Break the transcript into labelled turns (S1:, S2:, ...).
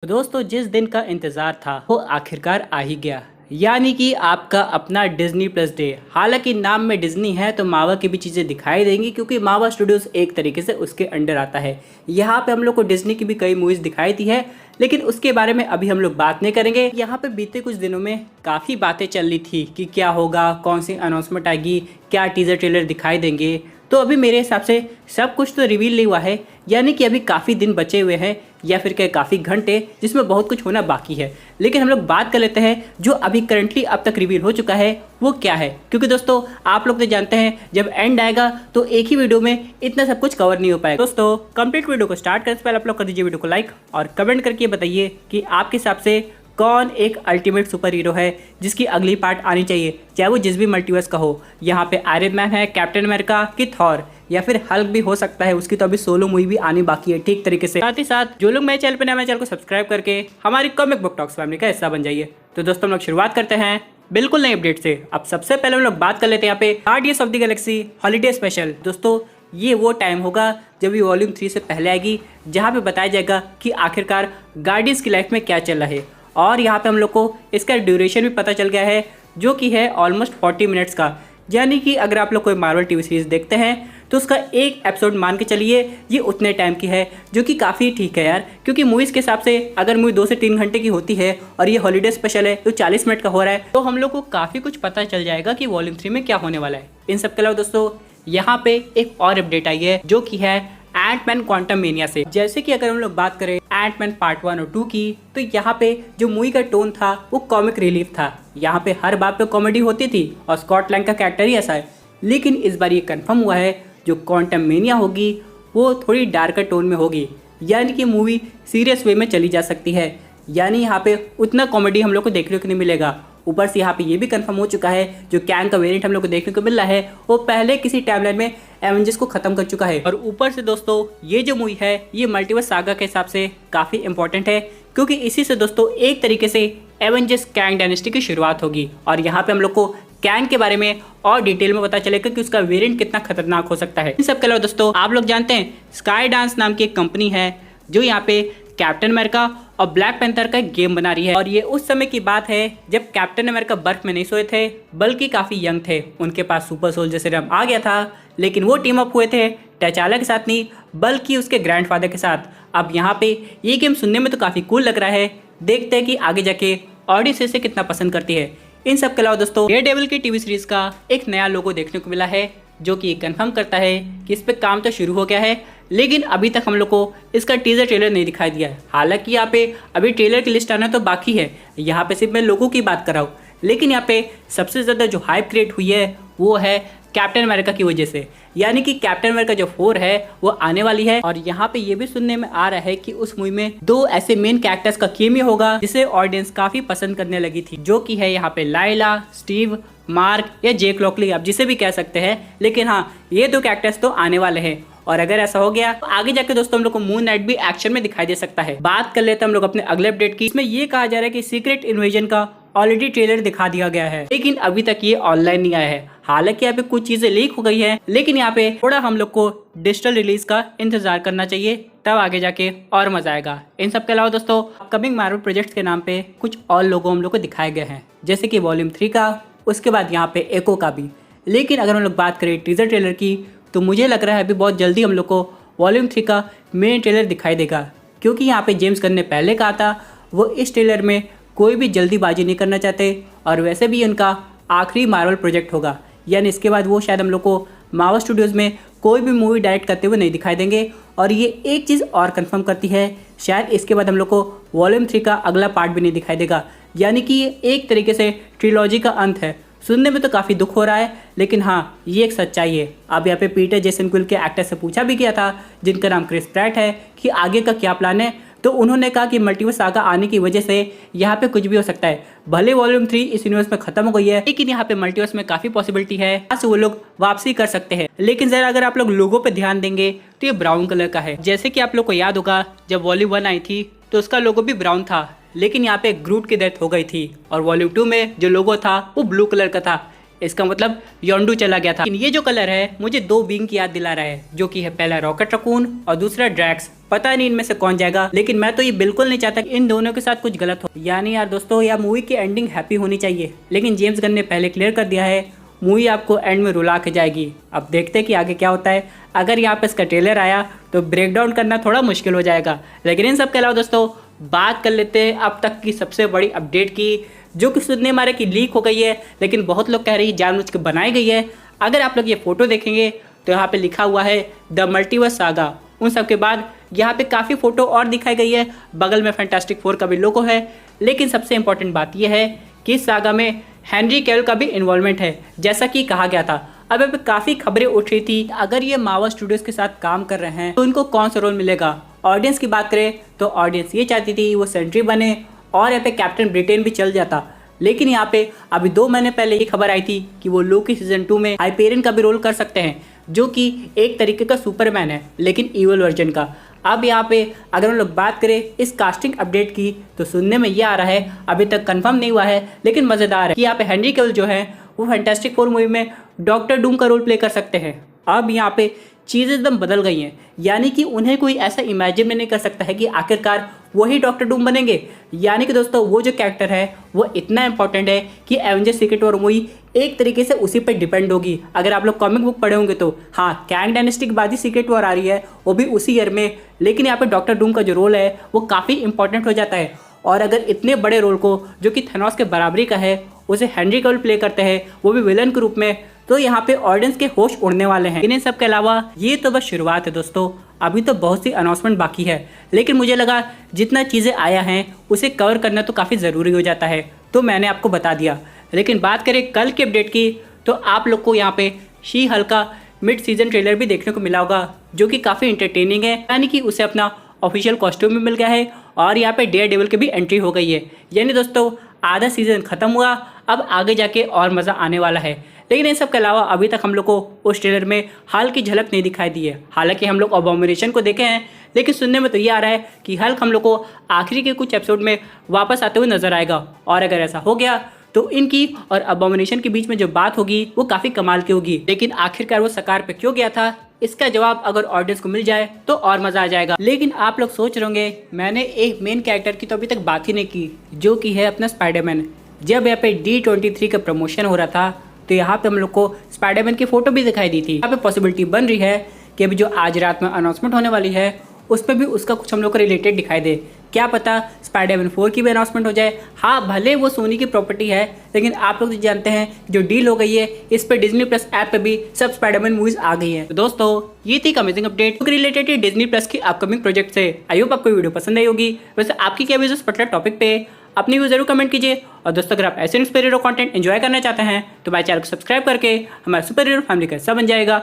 S1: दोस्तों जिस दिन का इंतजार था वो आखिरकार आ ही गया, यानी कि आपका अपना डिज्नी प्लस डे। हालांकि नाम में डिज्नी है तो मावा की भी चीज़ें दिखाई देंगी क्योंकि मावा स्टूडियोज एक तरीके से उसके अंडर आता है। यहाँ पे हम लोग को डिज्नी की भी कई मूवीज़ दिखाई दी है, लेकिन उसके बारे में अभी हम लोग बात नहीं करेंगे। यहाँ पे बीते कुछ दिनों में काफ़ी बातें चल रही थी कि क्या होगा, कौन सी अनाउंसमेंट आएगी, क्या टीजर ट्रेलर दिखाई देंगे। तो अभी मेरे हिसाब से सब कुछ तो रिवील नहीं हुआ है, यानी कि अभी काफ़ी दिन बचे हुए हैं या फिर क्या काफ़ी घंटे जिसमें बहुत कुछ होना बाकी है। लेकिन हम लोग बात कर लेते हैं जो अभी करंटली अब तक रिवील हो चुका है वो क्या है, क्योंकि दोस्तों आप लोग तो जानते हैं जब एंड आएगा तो एक ही वीडियो में इतना सब कुछ कवर नहीं हो पाएगा। दोस्तों कंप्लीट वीडियो को स्टार्ट करने से पहले आप लोग कर दीजिए वीडियो को लाइक और कमेंट करके बताइए कि आपके हिसाब से कौन एक अल्टीमेट सुपर हीरो है जिसकी अगली पार्ट आनी चाहिए, चाहे वो जिस भी मल्टीवर्स का हो। यहाँ पे आयरन मैन है, कैप्टन अमेरिका की थॉर या फिर हल्क भी हो सकता है, उसकी तो अभी सोलो मूवी भी आनी बाकी है ठीक तरीके से। साथ ही साथ जो लोग मेरे चैनल पर नए मेरे चैनल को सब्सक्राइब करके हमारी कॉमिक बुक टॉक्स फैमिली का हिस्सा बन जाइए। तो दोस्तों हम लोग शुरुआत करते हैं बिल्कुल नई अपडेट से। अब सबसे पहले हम लोग बात कर लेते हैं यहाँ पे guardians of the Galaxy holiday special. दोस्तों ये वो टाइम होगा जब ये वॉल्यूम 3 से पहले आएगी, जहाँ पे बताया जाएगा कि आखिरकार गार्डियंस की लाइफ में क्या चल रहा है। और यहाँ पे हम लोग को इसका ड्यूरेशन भी पता चल गया है जो कि है ऑलमोस्ट 40 मिनट्स का, यानी कि अगर आप लोग कोई मार्वल टीवी सीरीज देखते हैं तो उसका एक एपिसोड मान के चलिए ये उतने टाइम की है, जो कि काफ़ी ठीक है यार। क्योंकि मूवीज़ के हिसाब से अगर मूवी 2 से 3 घंटे की होती है और ये हॉलीडे स्पेशल है तो 40 मिनट का हो रहा है, तो हम लोग को काफ़ी कुछ पता चल जाएगा कि वॉल्यूम 3 में क्या होने वाला है। इन सब के अलावा दोस्तों यहाँ पे एक और अपडेट आई है जो कि है एंटमैन क्वांटममेनिया से। जैसे कि अगर हम लोग बात करें एंटमैन पार्ट 1 और 2 की, तो यहाँ पे जो मूवी का टोन था वो कॉमिक रिलीफ था। यहाँ पे हर बात पे कॉमेडी होती थी और स्कॉट लैंग का कैरेक्टर ही ऐसा है। लेकिन इस बार ये कंफर्म हुआ है जो क्वांटममेनिया होगी वो थोड़ी डार्कर टोन में होगी, यानी कि मूवी सीरियस वे में चली जा सकती है। यानी यहाँ पे उतना कॉमेडी हम लोग को देखने को नहीं मिलेगा। ऊपर से यहाँ पे ये भी कंफर्म हो चुका है जो कैंग का वेरिएंट हम लोग को देखने को मिल रहा है वो पहले किसी टाइमलाइन में एवेंजर्स को खत्म कर चुका है। और ऊपर से दोस्तों ये जो मूवी है ये मल्टीवर्स सागा के हिसाब से काफ़ी इंपॉर्टेंट है, क्योंकि इसी से दोस्तों एक तरीके से एवेंजर्स कैंग डायनेस्टी की शुरुआत होगी। और यहाँ पे हम लोग को कैंग के बारे में और डिटेल में पता चलेगा कि उसका वेरिएंट कितना खतरनाक हो सकता है। इन सब के अलावा दोस्तों आप लोग जानते हैं स्काई डांस नाम की एक कंपनी है जो यहाँ पे कैप्टन अमेरिका और ब्लैक पैंथर का एक गेम बना रही है। और ये उस समय की बात है जब कैप्टन अमेरिका बर्फ में नहीं सोए थे बल्कि काफ़ी यंग थे, उनके पास सुपर सोल्जर सीरम आ गया था, लेकिन वो टीम अप हुए थे टचाला के साथ नहीं बल्कि उसके ग्रैंडफादर के साथ। अब यहाँ पे ये गेम सुनने में तो काफ़ी कूल लग रहा है, देखते हैं कि आगे जाके ऑडियंस इसे कितना पसंद करती है। इन सब के अलावा दोस्तों डेयरडेविल की टीवी सीरीज का एक नया लोगो देखने को मिला है जो कि कंफर्म करता है कि इस पे काम तो शुरू हो गया है, लेकिन अभी तक हम लोग को इसका टीजर ट्रेलर नहीं दिखाई दिया है। हालांकि यहाँ पे अभी ट्रेलर की लिस्ट आना तो बाकी है, यहाँ पे सिर्फ मैं लोगों की बात कर रहा हूँ। लेकिन यहाँ पे सबसे ज़्यादा जो हाइप क्रिएट हुई है वो है कैप्टन अमेरिका की वजह से, यानी कि कैप्टन अमेरिका जो 4 है वो आने वाली है। और यहाँ पे ये भी सुनने में आ रहा है कि उस मूवी में 2 ऐसे मेन कैरेक्टर्स का केमियो होगा जिसे ऑडियंस काफ़ी पसंद करने लगी थी, जो कि है यहाँ पे लाइला, स्टीव, मार्क या जेक लॉकली, आप जिसे भी कह सकते हैं। लेकिन हाँ ये 2 कैरेक्टर्स तो आने वाले हैं और अगर ऐसा हो गया तो आगे जाके दोस्तों हम लोग को मून नाइट भी एक्शन में दिखाई दे सकता है। बात कर लेते हैं हम लोग अपने अगले अपडेट की। इसमें ये कहा जा रहा है कि सीक्रेट इन्वेजन का ऑलरेडी ट्रेलर दिखा दिया गया है, लेकिन अभी तक ये ऑनलाइन नहीं आया है। हालांकि यहाँ पे कुछ चीजें लीक हो गई है, लेकिन यहाँ पे थोड़ा हम लोग को डिजिटल रिलीज का इंतजार करना चाहिए, तब आगे जाके और मजा आएगा। इन सब के अलावा दोस्तों अपकमिंग मार्वल प्रोजेक्ट्स के नाम पे कुछ और लोगो हम लोग को दिखाए गए हैं, जैसे कि वॉल्यूम 3 का, उसके बाद यहाँ पे एको का भी। लेकिन अगर हम लोग बात करें टीजर ट्रेलर की तो मुझे लग रहा है अभी बहुत जल्दी हम लोग को वॉल्यूम 3 का मेन ट्रेलर दिखाई देगा, क्योंकि यहाँ पे जेम्स गन ने पहले कहा था वो इस ट्रेलर में कोई भी जल्दीबाजी नहीं करना चाहते और वैसे भी उनका आखिरी मार्वल प्रोजेक्ट होगा, यानी इसके बाद वो शायद हम लोग को मार्वल स्टूडियोज़ में कोई भी मूवी डायरेक्ट करते हुए नहीं दिखाई देंगे। और ये एक चीज़ और कंफर्म करती है शायद इसके बाद हम लोग को वॉल्यूम 3 का अगला पार्ट भी नहीं दिखाई देगा, यानी कि ये एक तरीके से ट्रिलॉजी का अंत है। सुनने में तो काफ़ी दुख हो रहा है, लेकिन हाँ ये एक सच्चाई है। अब यहाँ पे पीटर जेसन क्विल के एक्टर से पूछा भी गया था जिनका नाम क्रिस प्रैट है कि आगे का क्या प्लान है, तो उन्होंने कहा कि मल्टीवर्स सागा आने की वजह से यहाँ पे कुछ भी हो सकता है। भले वॉल्यूम 3 इस यूनिवर्स में खत्म हो गई है, लेकिन यहाँ पे मल्टीवर्स में काफ़ी पॉसिबिलिटी है आज वो लोग वापसी कर सकते हैं। लेकिन जरा अगर आप लोग लोगों पे ध्यान देंगे तो ये ब्राउन कलर का है। जैसे कि आप लोग को याद होगा जब वॉल्यूम 1 आई थी तो उसका लोगो भी ब्राउन था, लेकिन यहाँ पे ग्रूट की डेथ हो गई थी और वॉल्यूम 2 में जो लोगो था वो ब्लू कलर का था। इसका मतलब योंडू चला गया था। लेकिन ये जो कलर है मुझे दो बीइंग की याद दिला रहा है, जो कि है पहला रॉकेट रकून और दूसरा ड्रैक्स। पता नहीं इनमें से कौन जाएगा, लेकिन मैं तो ये बिल्कुल नहीं चाहता कि इन दोनों के साथ कुछ गलत हो। यानी यार दोस्तों, यह मूवी की एंडिंग हैप्पी होनी चाहिए, लेकिन जेम्स गन ने पहले क्लियर कर दिया है मूवी आपको एंड में रुला के जाएगी। अब देखते हैं कि आगे क्या होता है। अगर यहाँ पे इसका ट्रेलर आया तो ब्रेक डाउन करना थोड़ा मुश्किल हो जाएगा। लेकिन इन सब के अलावा दोस्तों बात कर लेते हैं अब तक की सबसे बड़ी अपडेट की, जो कि सुनने मारे की लीक हो गई है, लेकिन बहुत लोग कह रहे हैं जानबूझ के बनाई गई है। अगर आप लोग ये फोटो देखेंगे तो यहाँ पे लिखा हुआ है द मल्टीवर्स सागा। उन सब के बाद यहाँ पे काफ़ी फोटो और दिखाई गई है, बगल में फैंटास्टिक फोर का भी लोगो है। लेकिन सबसे इंपॉर्टेंट बात यह है कि इस सागा में हेनरी कैविल का भी इन्वॉल्वमेंट है, जैसा कि कहा गया था। अब यहाँ पे काफ़ी खबरें उठ रही थी, अगर ये मार्वल स्टूडियोज के साथ काम कर रहे हैं तो इनको कौन सा रोल मिलेगा। ऑडियंस की बात करें तो ऑडियंस ये चाहती थी वो सेंट्री बने और यहाँ पे कैप्टन ब्रिटेन भी चल जाता। लेकिन यहाँ पे अभी 2 महीने पहले ये खबर आई थी कि वो लोकी सीजन 2 में हाइपेरियन का भी रोल कर सकते हैं, जो कि एक तरीके का सुपरमैन है लेकिन ईवल वर्जन का। अब यहाँ पे अगर हम लोग बात करें इस कास्टिंग अपडेट की तो सुनने में ये आ रहा है, अभी तक कंफर्म नहीं हुआ है लेकिन मज़ेदार है कि यहाँ पे हेनरी कैविल जो है वो फैंटास्टिक फोर मूवी में डॉक्टर डूम का रोल प्ले कर सकते हैं। अब यहाँ पे चीज़ें एकदम बदल गई हैं, यानी कि उन्हें कोई ऐसा इमेजिन नहीं कर सकता है कि आखिरकार वही डॉक्टर डूम बनेंगे। यानी कि दोस्तों वो जो कैरेक्टर है वो इतना इंपॉर्टेंट है कि एवेंजर्स सीक्रेट वॉर मूवी एक तरीके से उसी पर डिपेंड होगी। अगर आप लोग कॉमिक बुक पढ़े होंगे तो हाँ, कैंग डायनेस्टी के बाद ही सीक्रेट वॉर आ रही है, वो भी उसी ईयर में। लेकिन यहाँ पे डॉक्टर डूम का जो रोल है वो काफ़ी इंपॉर्टेंट हो जाता है। और अगर इतने बड़े रोल को, जो कि थेनोस के बराबरी का है, उसे हेनरी कैविल प्ले करते हैं, वो भी विलन के रूप में, तो यहाँ पे ऑडियंस के होश उड़ने वाले हैं। इन सब के अलावा ये तो बस शुरुआत है दोस्तों, अभी तो बहुत सी अनाउंसमेंट बाकी है। लेकिन मुझे लगा जितना चीज़ें आया हैं उसे कवर करना तो काफ़ी ज़रूरी हो जाता है, तो मैंने आपको बता दिया। लेकिन बात करें कल की अपडेट की तो आप लोग को यहाँ पे शी हल्क का मिड सीजन ट्रेलर भी देखने को मिला होगा, जो कि काफ़ी इंटरटेनिंग है। यानी कि उसे अपना ऑफिशियल कॉस्ट्यूम भी मिल गया है और यहाँ पे डेयर डेविल की भी एंट्री हो गई है। यानी दोस्तों आधा सीजन खत्म हुआ, अब आगे जाके और मज़ा आने वाला है। लेकिन इन सब के अलावा अभी तक हम लोग को उस ट्रेलर में हाल की झलक नहीं दिखाई दी है। हालांकि हम लोग अबॉमिनेशन को देखे हैं, लेकिन सुनने में तो ये आ रहा है कि हल्क हम लोग को आखिरी के कुछ एपिसोड में वापस आते हुए नजर आएगा। और अगर ऐसा हो गया तो इनकी और अबॉमिनेशन के बीच में जो बात होगी वो काफ़ी कमाल की होगी। लेकिन आखिरकार वो सकार पे क्यों गया था, इसका जवाब अगर ऑडियंस को मिल जाए तो और मज़ा आ जाएगा। लेकिन आप लोग सोच रहे होंगे मैंने एक मेन कैरेक्टर की तो अभी तक बात ही नहीं की, जो कि है अपना स्पाइडरमैन। जब यहाँ पे D23 का प्रमोशन हो रहा था तो यहाँ पे हम लोग को स्पाइडरमैन की फोटो भी दिखाई दी थी। यहाँ पे पॉसिबिलिटी बन रही है कि अभी जो आज रात में अनाउंसमेंट होने वाली है उसमें भी उसका कुछ हम लोग को रिलेटेड दिखाई दे। क्या पता स्पाइडरमैन 4 की भी अनाउंसमेंट हो जाए। हाँ, भले वो सोनी की प्रॉपर्टी है, लेकिन आप लोग तो जानते हैं जो डील हो गई है इस पर डिज्नी प्लस ऐप पे भी सब स्पाइडरमैन मूवीज आ गई है। तो दोस्तों ये थी amazing update related Disney plus की अपकमिंग प्रोजेक्ट से। आई होप आपको वीडियो पसंद आई होगी। वैसे आपकी क्या व्यूज इस पर्टिकुलर टॉपिक पे अपनी व्यू जरूर कमेंट कीजिए। और दोस्तों अगर आप ऐसे सुपर हीरो कंटेंट एंजॉय करना चाहते हैं तो हमारे चैनल को सब्सक्राइब करके हमारे सुपर हीरो फैमिली का हिस्सा बन जाएगा।